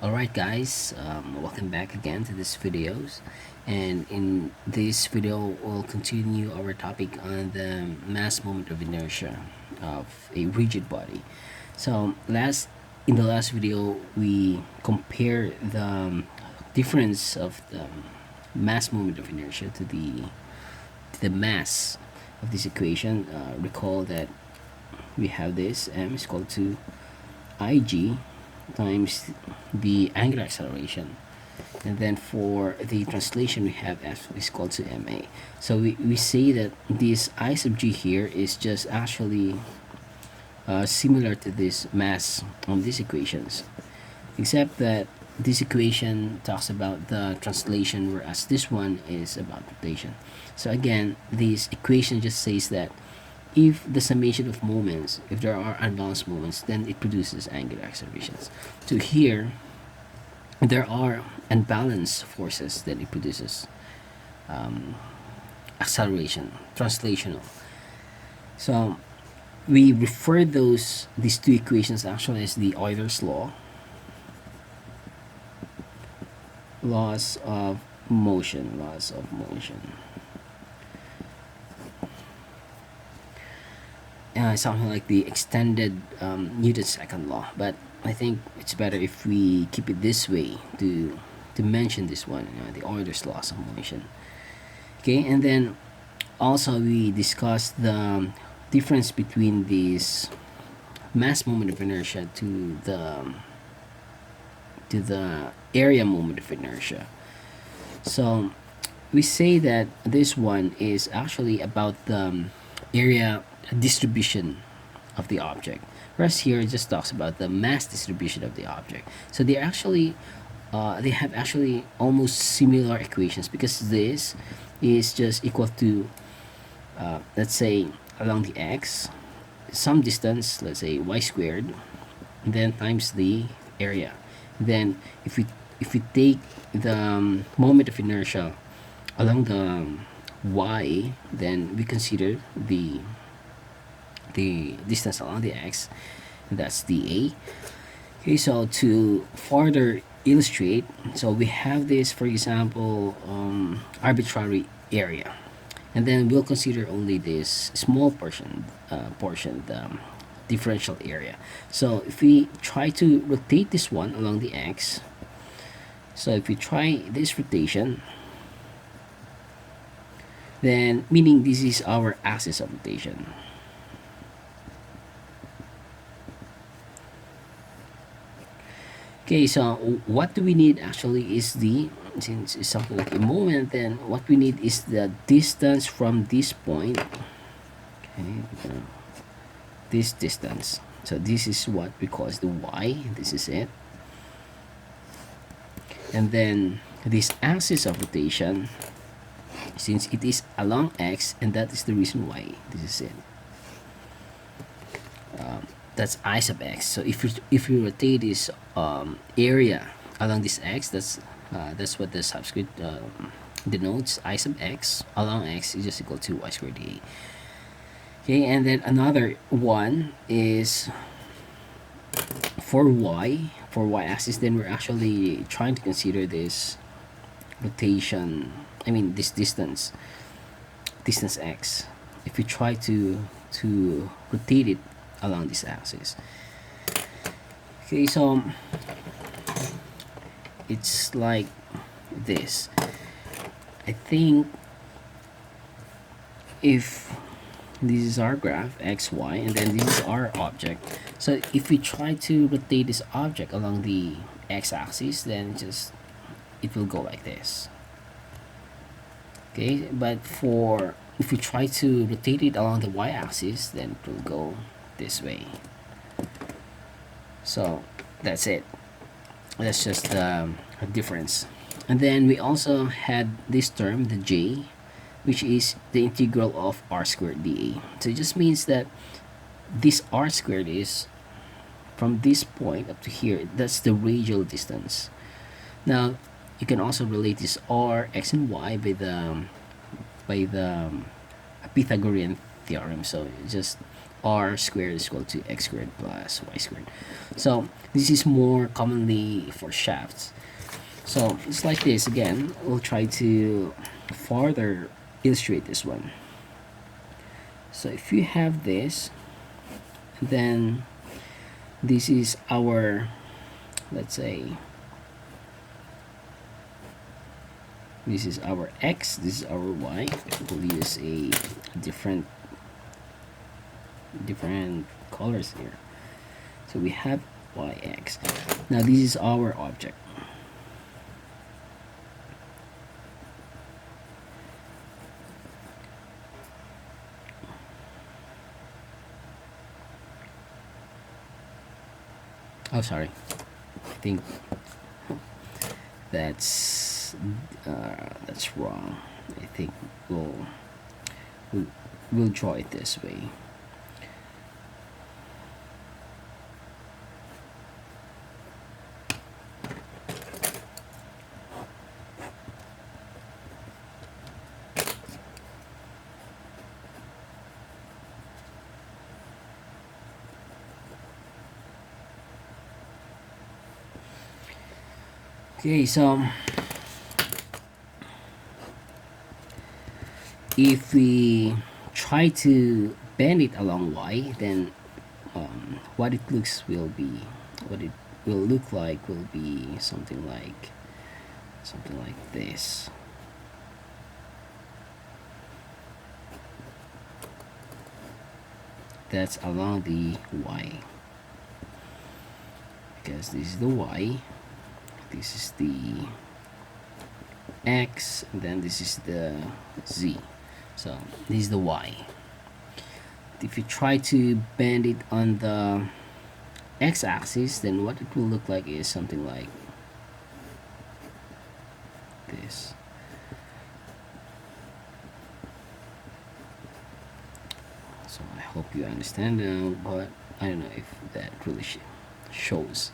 Alright guys, welcome back again to this videos, and in this video we'll continue our topic on the mass moment of inertia of a rigid body. So in the last video we compare the difference of the mass moment of inertia to the mass of this equation. Recall that we have this m is equal to ig times the angular acceleration, and then for the translation we have f is equal to ma. So we say that this I sub g here is just actually similar to this mass on these equations, except that this equation talks about the translation, whereas this one is about rotation. So again, this equation just says that if the summation of moments, if there are unbalanced moments, then it produces angular accelerations. So here, there are unbalanced forces, then it produces acceleration, translational. So we refer these two equations actually as the Euler's laws of motion. Something like the extended Newton's second law, but I think it's better if we keep it this way to mention this one, the Euler's laws of motion. Okay, and then also we discussed the difference between this mass moment of inertia to the area moment of inertia. So we say that this one is actually about the area distribution of the object, whereas here it just talks about the mass distribution of the object. So they have actually almost similar equations, because this is just equal to let's say along the x some distance, let's say y squared, and then times the area. Then if we take the moment of inertia along the y, then we consider the distance along the x, and that's dA. Okay, so to further illustrate, so we have this, for example, arbitrary area, and then we'll consider only this small portion, the differential area. So if we try to rotate this one along the x, so if we try this rotation, then meaning this is our axis of rotation. Okay, so what do we need actually is since it's something like a moment, then what we need is the distance from this point. Okay, this distance. So this is what we call the y. This is it. And then this axis of rotation, since it is along x, and that is the reason why this is it. That's I sub x. So if you rotate this area along this x, that's what the subscript denotes. I sub x along x is just equal to y squared dA. Okay, and then another one is for y axis. Then we're actually trying to consider this rotation. I mean this distance x. If we try to rotate it along this axis. Okay, so it's like this. I think if this is our graph xy, and then this is our object, so if we try to rotate this object along the x-axis, then it will go like this. Okay, but if we try to rotate it along the y-axis, then it will go this way. So that's it. That's just a difference. And then we also had this term, the j, which is the integral of r squared dA. So it just means that this r squared is from this point up to here, that's the radial distance. Now you can also relate this r, x, and y by the Pythagorean theorem. So just r squared is equal to x squared plus y squared. So this is more commonly for shafts. So it's like this again. We'll try to further illustrate this one. So if you have this, then this is our, let's say, this is our x, this is our y. We'll use a different colors here. So we have yx. Now this is our object. Oh, sorry. I think that's wrong. I think we'll draw it this way. Okay, so if we try to bend it along y, then what it will look like will be something like this. That's along the y, because this is the y, this is the x, and then this is the z. So this is the y. If you try to bend it on the x-axis, then what it will look like is something like this. So I hope you understand now, but I don't know if that really shows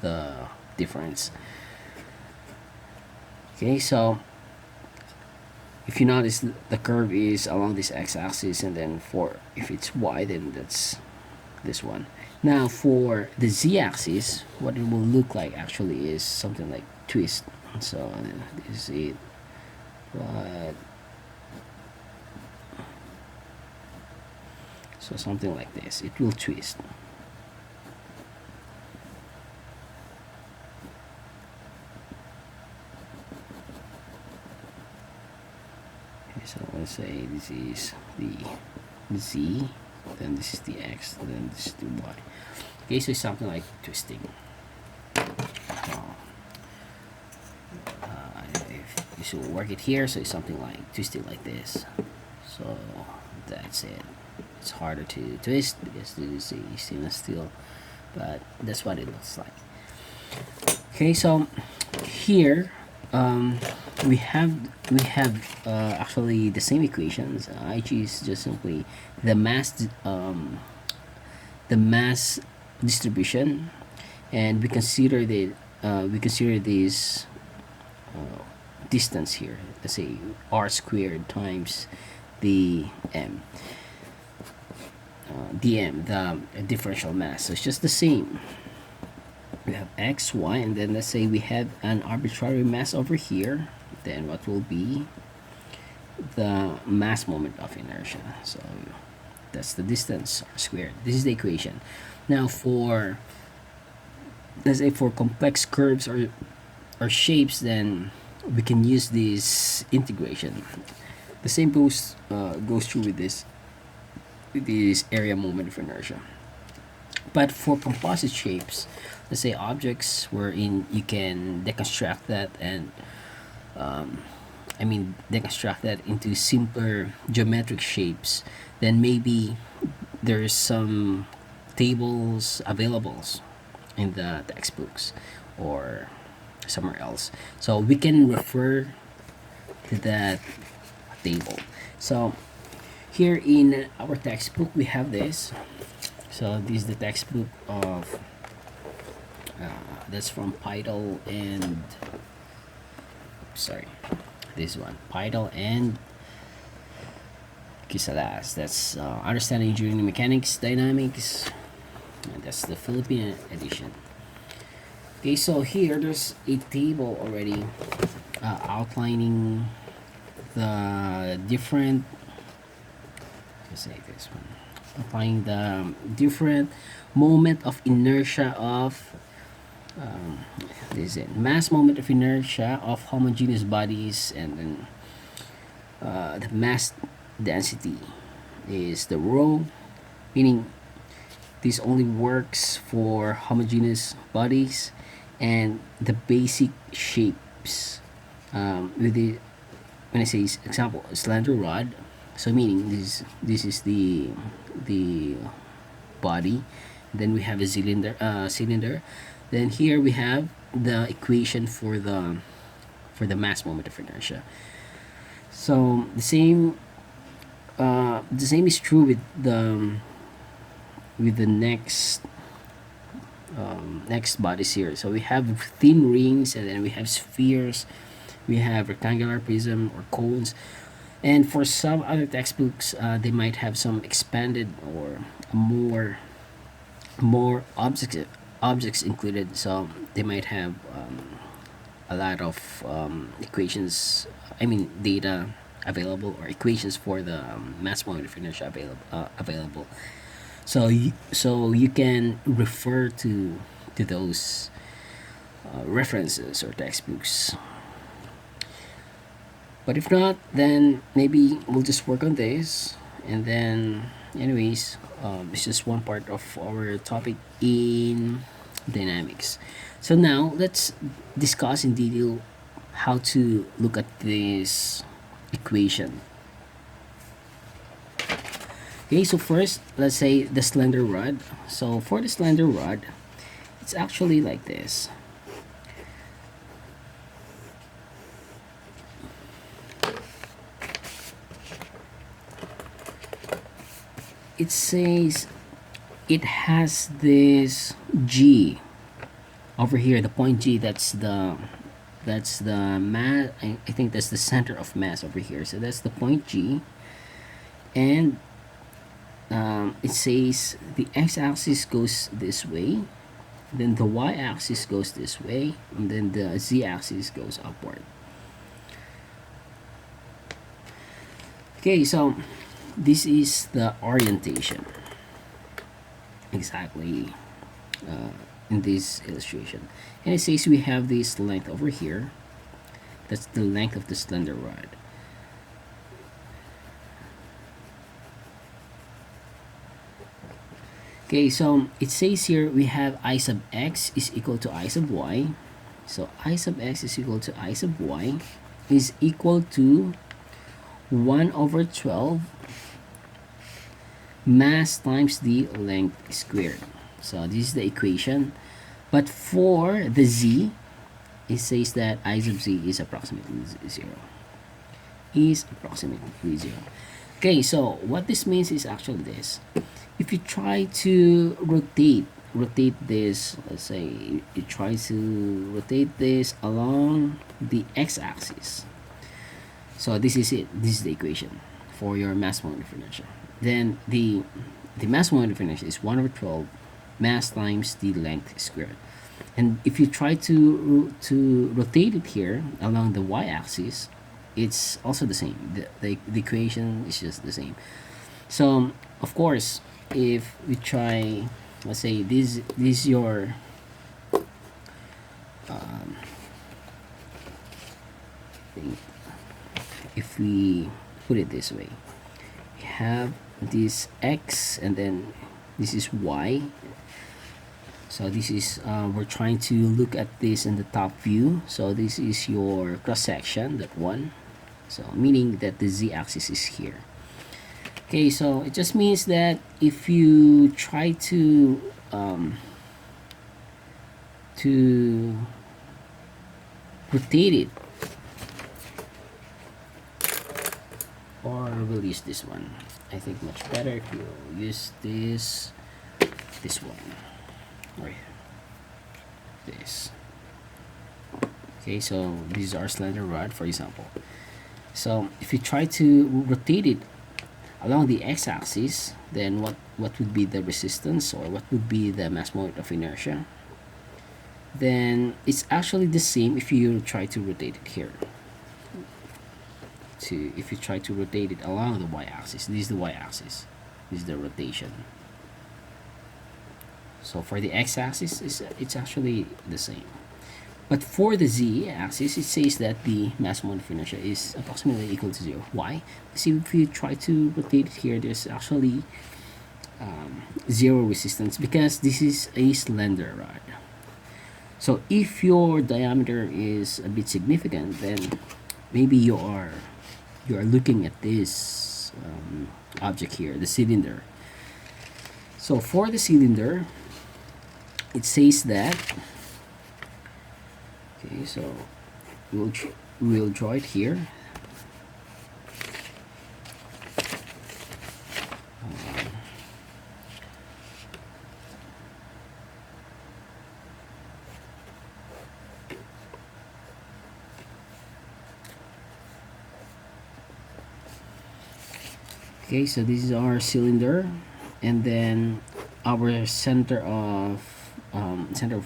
the difference. Okay, so if you notice, the curve is along this x-axis, and then if it's y, then that's this one. Now for the z-axis, what it will look like actually is something like twist. So this is it. So something like this, it will twist. So let's say this is the z, then this is the x, then this is the y. Okay, so it's something like twisting. If you should work it here, so it's something like twisting like this. So that's it. It's harder to twist because this is a stainless steel, but that's what it looks like. Okay, so here we have actually the same equations. I choose just simply the mass distribution, and we consider this distance here. Let's say r squared times the m. dm, the differential mass. So it's just the same. We have x, y, and then let's say we have an arbitrary mass over here. Then what will be the mass moment of inertia? So that's the distance r squared. This is the equation. Now for, let's say, for complex curves or shapes, then we can use this integration. The same goes through with this area moment of inertia. But for composite shapes, let's say objects wherein you can deconstruct that and deconstruct that into simpler geometric shapes, then maybe there's some tables available in the textbooks or somewhere else, so we can refer to that table. So here in our textbook we have this. So this is the textbook of that's from Peitel and this one, Peitel and Quisalas. That's understanding engineering mechanics dynamics. And that's the Philippine edition. Okay, so here there's a table already outlining the different. Let's say this one, applying the different moment of inertia of this is it, mass moment of inertia of homogeneous bodies, and then the mass density is the rho, meaning this only works for homogeneous bodies, and the basic shapes with the when I say example slender rod, so meaning this is the body, then we have a cylinder, then here we have the equation for the mass moment of inertia. So the same is true with the next bodies here. So we have thin rings, and then we have spheres, we have rectangular prism or cones, and for some other textbooks, they might have some expanded or more objects included. So they might have a lot of equations. I mean data available, or equations for the mass moment of inertia available. So you can refer to those references or textbooks. But if not, then maybe we'll just work on this, and then anyways, it's just one part of our topic in dynamics. So now let's discuss in detail how to look at this equation. Okay, so first let's say the slender rod. So for the slender rod, it's actually like this. It says it has this G over here, the point G. That's the mass. I think that's the center of mass over here. So that's the point G, and it says the x-axis goes this way, then the y-axis goes this way, and then the z-axis goes upward. Okay, so this is the orientation exactly in this illustration, and it says we have this length over here. That's the length of the slender rod. Okay, so it says here we have I sub x is equal to I sub y. So I sub x is equal to I sub y is equal to 1 over 12 mass times the length squared. So this is the equation. But for the z, it says that I sub z is approximately 0. Okay, so what this means is actually this. If you try to rotate this, let's say you try to rotate this along the x-axis. So this is it. This is the equation for your mass moment of inertia. Then the mass moment of inertia is 1 over 12 mass times the length squared. And if you try to rotate it here along the y-axis, it's also the same. The equation is just the same. So of course, if we try, let's say this is your thing. If we put it this way, we have this x, and then this is y. So this is we're trying to look at this in the top view. So this is your cross section, that one. So meaning that the z-axis is here. Okay, so it just means that if you try to rotate it, or we'll use this one. I think much better if you use this one, or this. Okay, so this is our slender rod, for example. So if you try to rotate it along the x-axis, then what would be the resistance, or what would be the mass moment of inertia? Then it's actually the same if you try to rotate it here. If you try to rotate it along the y-axis, this is the y-axis, this is the rotation. So for the x-axis, it's actually the same. But for the z-axis, it says that the mass moment of inertia is approximately equal to 0. Why? Because if you try to rotate it here, there's actually zero resistance, because this is a slender rod. So if your diameter is a bit significant, then maybe you are looking at this object here, the cylinder. So for the cylinder, it says that, okay, so we'll draw it here. Okay, so this is our cylinder, and then our center of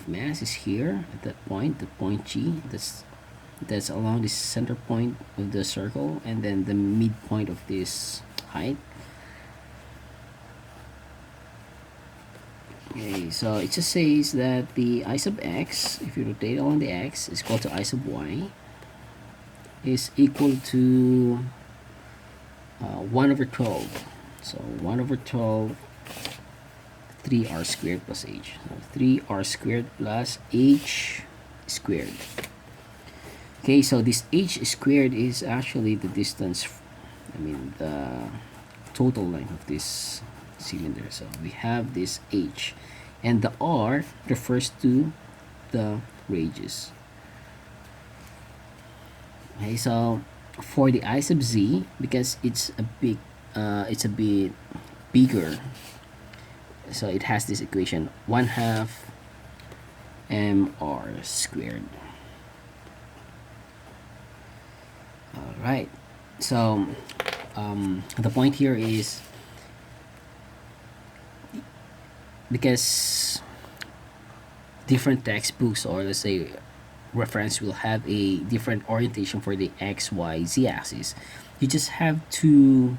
mass is here at that point, the point G. That's along this center point of the circle, and then the midpoint of this height. Okay, so it just says that the I sub x, if you rotate along the x, is equal to I sub y, is equal to 1 over 12. So 1 over 12, 3r squared plus h. So 3r squared plus h squared. Okay, so this h squared is actually the distance, the total length of this cylinder. So we have this h, and the r refers to the radius. Okay, so for the I sub z, because it's a bit bigger, so it has this equation 1/2 mr squared. All right, so the point here is, because different textbooks, or let's say reference, will have a different orientation for the x, y, z axis, you just have to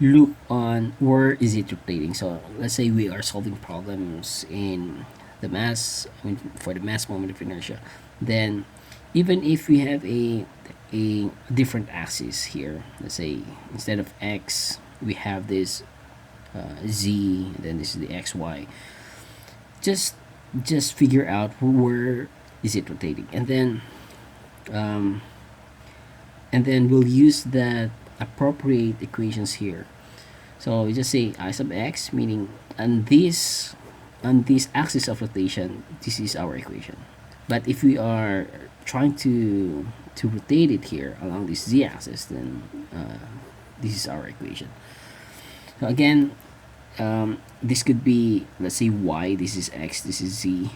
look on where is it rotating. So let's say we are solving problems in the mass, for the mass moment of inertia, then even if we have a different axis here, let's say instead of x we have this z, and then this is the xy, just figure out where is it rotating, and then we'll use that appropriate equations here. So we just say I sub x, meaning on this axis of rotation, this is our equation. But if we are trying to rotate it here along this z axis, then this is our equation. So again, this could be, let's say y, this is x, this is z.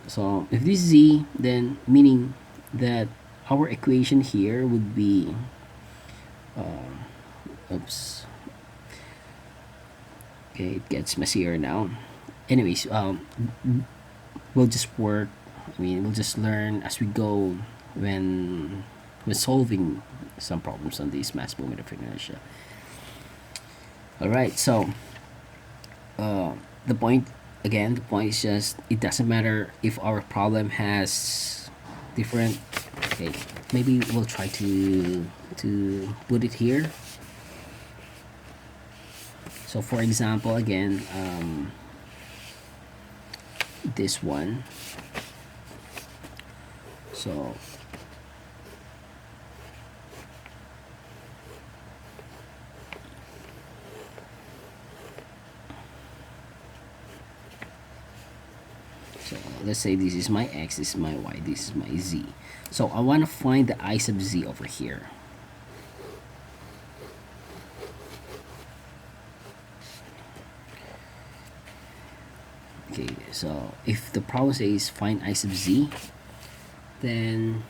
So if this is z, then meaning that our equation here would be oops, okay, it gets messier now. Anyways, we'll just work, we'll just learn as we go when we're solving some problems on this mass moment of inertia. All right, so the point is just, it doesn't matter if our problem has different, okay, maybe we'll try to put it here. So for example, again, this one, so let's say this is my x, this is my y, this is my z. So I want to find the I sub z over here. Okay, so if the problem says find I sub z, then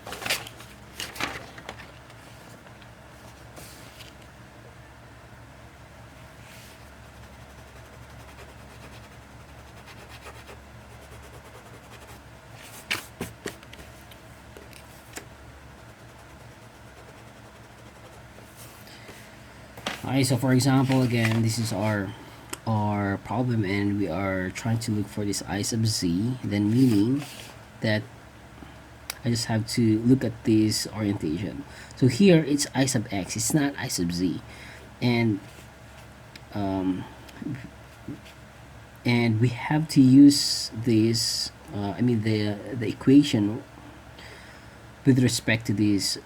Alright, so for example, again, this is our problem, and we are trying to look for this I sub z, then meaning that I just have to look at this orientation. So here it's I sub x, it's not I sub z, and um, we have to use this. I mean the equation with respect to this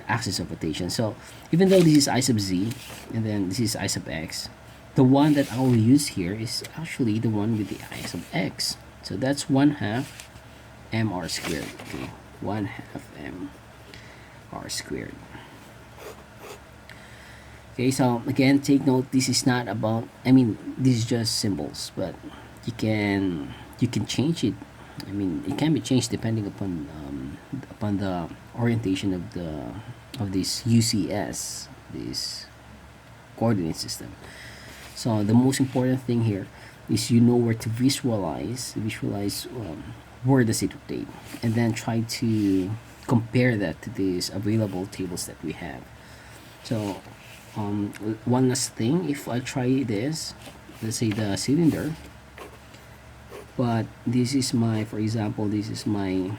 axis of rotation. So even though this is I sub z and then this is I sub x, the one that I will use here is actually the one with the I sub x. So that's 1/2 mr squared. Okay, 1/2 mr squared. Okay, so again, take note, this is not about, I mean, this is just symbols, but you can change it. I mean, it can be changed depending upon the orientation of this UCS, this coordinate system. So the most important thing here is you know where to visualize where does it rotate, and then try to compare that to these available tables that we have. So one last thing, if I try this, let's say the cylinder, but this is my, for example, this is my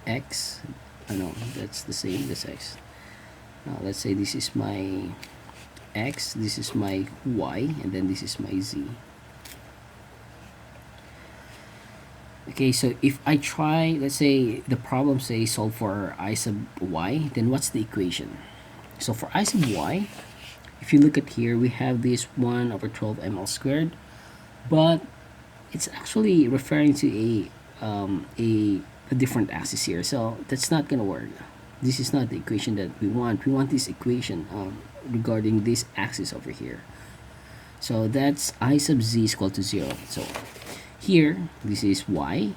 x. I know that's the same, that's x. Now let's say this is my x, this is my y, and then this is my z. Okay, so if I try, let's say the problem says solve for I sub y, then what's the equation? So for I sub y, if you look at here, we have this 1/12 ml squared, but it's actually referring to a different axis here, so that's not gonna work. This is not the equation that we want. We want this equation regarding this axis over here. So that's I sub z is equal to 0. So here, this is y,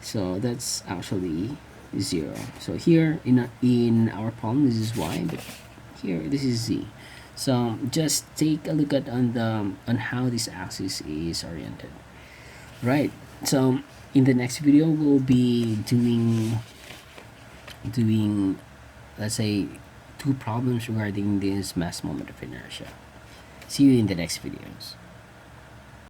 so that's actually 0. So here in our problem, this is y, but here this is z. So just take a look at on how this axis is oriented. Right. So in the next video, we'll be doing let's say 2 problems regarding this mass moment of inertia. See you in the next videos.